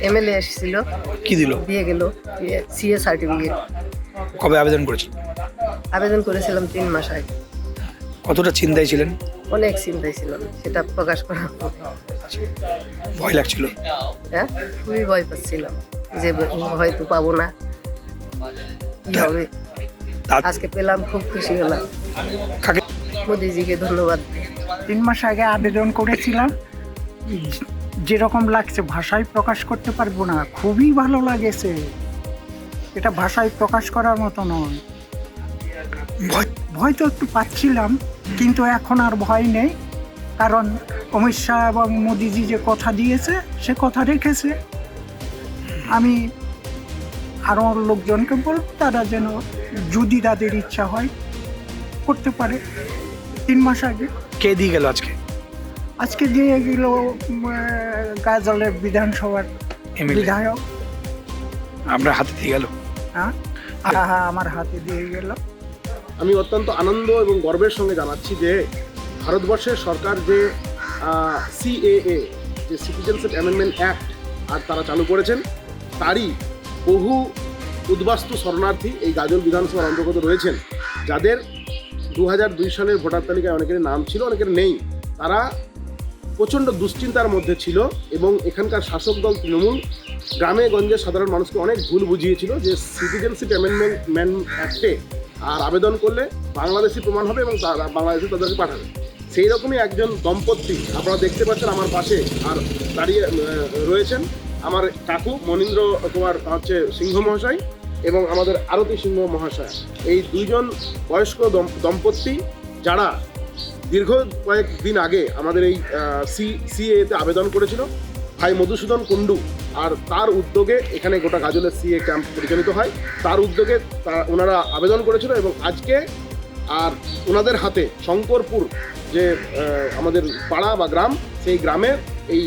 MLA এসেছিল, কি দিল? দিয়ে গেল সিএ সার্টিফিকেট। কবে আবেদন করেছিল? আবেদন করেছিলাম 3 মাস আগে। কতটা চিন্তায় ছিলেন? অনেক চিন্তায় ছিলাম, সেটা প্রকাশ করা ভয় লাগছিল? হ্যাঁ, খুবই ভয় পাচ্ছিলাম যে হয়তো পাবো না, কি হবে। আজকে পেলাম, খুব খুশি হলাম। কাকে? মোদিজিকে ধন্যবাদ। 3 মাস আগে আবেদন করেছিলাম। যেরকম লাগছে ভাষায় প্রকাশ করতে পারবো না, খুবই ভালো লাগেছে। এটা ভাষায় প্রকাশ করার মতো নয়। ভয় তো একটু পাচ্ছিলাম, কিন্তু এখন আর ভয় নেই, কারণ অমিত শাহ এবং মোদিজি যে কথা দিয়েছে সে কথা রেখেছে। আমি আরও লোকজনকে বলব তারা যেন, যদি তাদের ইচ্ছা হয়, করতে পারে। 3 মাস আগে। কে দিয়ে গেল আজকে? আজকে দিয়ে গেল গাজলের বিধানসভার বিধায়ক। আপনার হাতে দিয়ে গেল? হ্যাঁ, আমার হাতে দিয়ে গেল। আমি অত্যন্ত আনন্দ এবং গর্বের সঙ্গে জানাচ্ছি যে ভারতবর্ষের সরকার যে সিএএ, যে সিটিজেনশিপ অ্যামেন্ডমেন্ট অ্যাক্ট আর তারা চালু করেছেন, তারই বহু উদ্বাস্তু শরণার্থী এই গাজল বিধানসভার অন্তর্গত রয়েছেন, যাদের 2002 সালের ভোটার তালিকায় অনেকের নাম ছিল, অনেকের নেই। তারা প্রচণ্ড দুশ্চিন্তার মধ্যে ছিল এবং এখানকার শাসক দল তৃণমূল গ্রামে গঞ্জে সাধারণ মানুষকে অনেক ভুল বুঝিয়েছিল যে সিটিজেনশিপ অ্যামেন্ডমেন্ট অ্যাক্টে আর আবেদন করলে বাংলাদেশি প্রমাণ হবে এবং বাংলাদেশে তাদেরকে পাঠাবে। সেই রকমই একজন দম্পতি আপনারা দেখতে পাচ্ছেন আমার পাশে আর দাঁড়িয়ে রয়েছেন, আমার কাকু মনীন্দ্র কুমার সিংহ মহাশয় এবং আমাদের আরতি সিংহ মহাশয়। এই দুইজন বয়স্ক দম্পতি যারা দীর্ঘ কয়েকদিন আগে আমাদের এই সিএতে আবেদন করেছিল। ভাই মধুসূদন কুণ্ডু আর তার উদ্যোগে এখানে গোটা গাজলের সিএ ক্যাম্প পরিচালিত হয়, তার উদ্যোগে ওনারা আবেদন করেছিল এবং আজকে আর ওনাদের হাতে শঙ্করপুর যে আমাদের পাড়া বা গ্রাম, সেই গ্রামের এই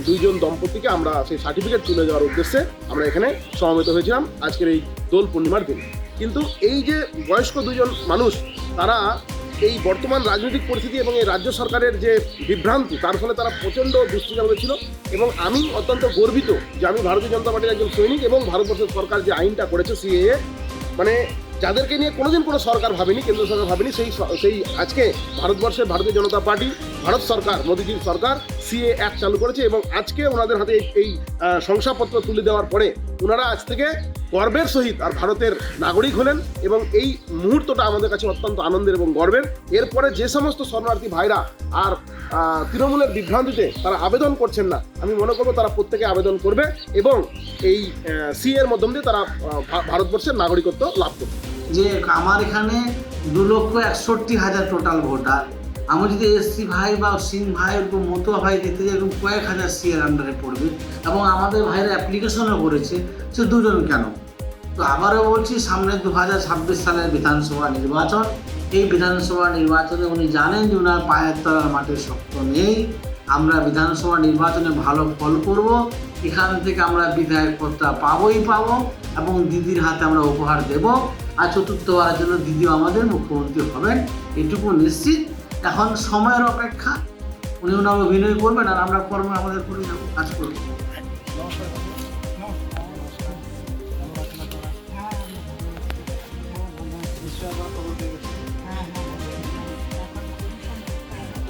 দুইজন দম্পতিকে আমরা সেই সার্টিফিকেট তুলে দেওয়ার উদ্দেশ্যে আমরা এখানে সমবেত হয়েছিলাম আজকের এই দোল পূর্ণিমার দিন। কিন্তু এই যে বয়স্ক দুজন মানুষ, তারা এই বর্তমান রাজনৈতিক পরিস্থিতি এবং এই রাজ্য সরকারের যে বিভ্রান্তি, তার ফলে তারা প্রচণ্ড দুশ্চিন্তার মধ্যে ছিল। এবং আমি অত্যন্ত গর্বিত যে আমি ভারতীয় জনতা পার্টির একজন সৈনিক এবং ভারতবর্ষের সরকার যে আইনটা করেছে সিএএ, মানে যাদেরকে নিয়ে কোনোদিন কোনো সরকার ভাবেনি, কেন্দ্র সরকার ভাবেনি, সেই আজকে ভারতবর্ষের ভারতীয় জনতা পার্টি, ভারত সরকার, মোদীজির সরকার সিএ অ্যাক্ট চালু করেছে এবং আজকে ওনাদের হাতে এই শংসাপত্র তুলে দেওয়ার পরে ওনারা আজ থেকে গর্বের সহিত আর ভারতের নাগরিক হলেন এবং এই মুহূর্তটা আমাদের কাছে অত্যন্ত আনন্দের এবং গর্বের। এরপরে যে সমস্ত শরণার্থী ভাইরা আর তৃণমূলের বিভ্রান্তিতে তারা আবেদন করছেন না, আমি মনে করবো তারা প্রত্যেকে আবেদন করবে এবং এই সিএ এর মাধ্যম দিয়ে তারা ভারতবর্ষের নাগরিকত্ব লাভ করবে। যে আমার এখানে 2,61,000 টোটাল ভোটার। আমি যদি এসসি ভাই বা সিং ভাই মতো ভাই দেখতে যাই, এরকম কয়েক হাজার সিএর আন্ডারে পড়বে এবং আমাদের ভাইরা অ্যাপ্লিকেশনও করেছে, সে দুজন কেন। তো আবারও বলছি, সামনে 2026 সালের বিধানসভা নির্বাচন। এই বিধানসভা নির্বাচনে উনি জানেন যে ওনার পায়ের তলার মাটির শক্ত নেই। আমরা বিধানসভা নির্বাচনে ভালো ফল করব, এখান থেকে আমরা বিধায়ক পদটা পাবোই পাবো এবং দিদির হাতে আমরা উপহার দেব। আর চতুর্থবারের জন্য দিদিও আমাদের মুখ্যমন্ত্রী হবেন, এটুকু নিশ্চিত। এখন সময়ের অপেক্ষা, উনি ওনার অভিনয় করবেন আর আমরা কর্মে আমাদের করে যাবো, কাজ করবো।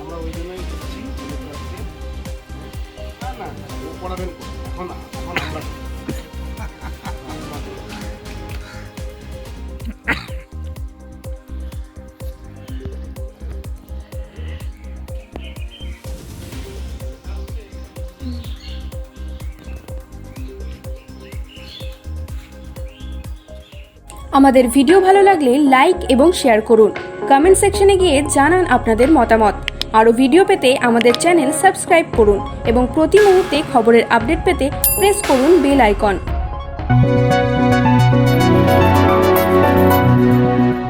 আমরা ওই জন্যই করছি, পড়াবেন এখন আমরা আমাদের ভিডিও ভালো লাগলে লাইক এবং শেয়ার করুন। কমেন্ট সেকশনে গিয়ে জানান আপনাদের মতামত। আরও ভিডিও পেতে আমাদের চ্যানেল সাবস্ক্রাইব করুন এবং প্রতি মুহূর্তে খবরের আপডেট পেতে প্রেস করুন বেল আইকন।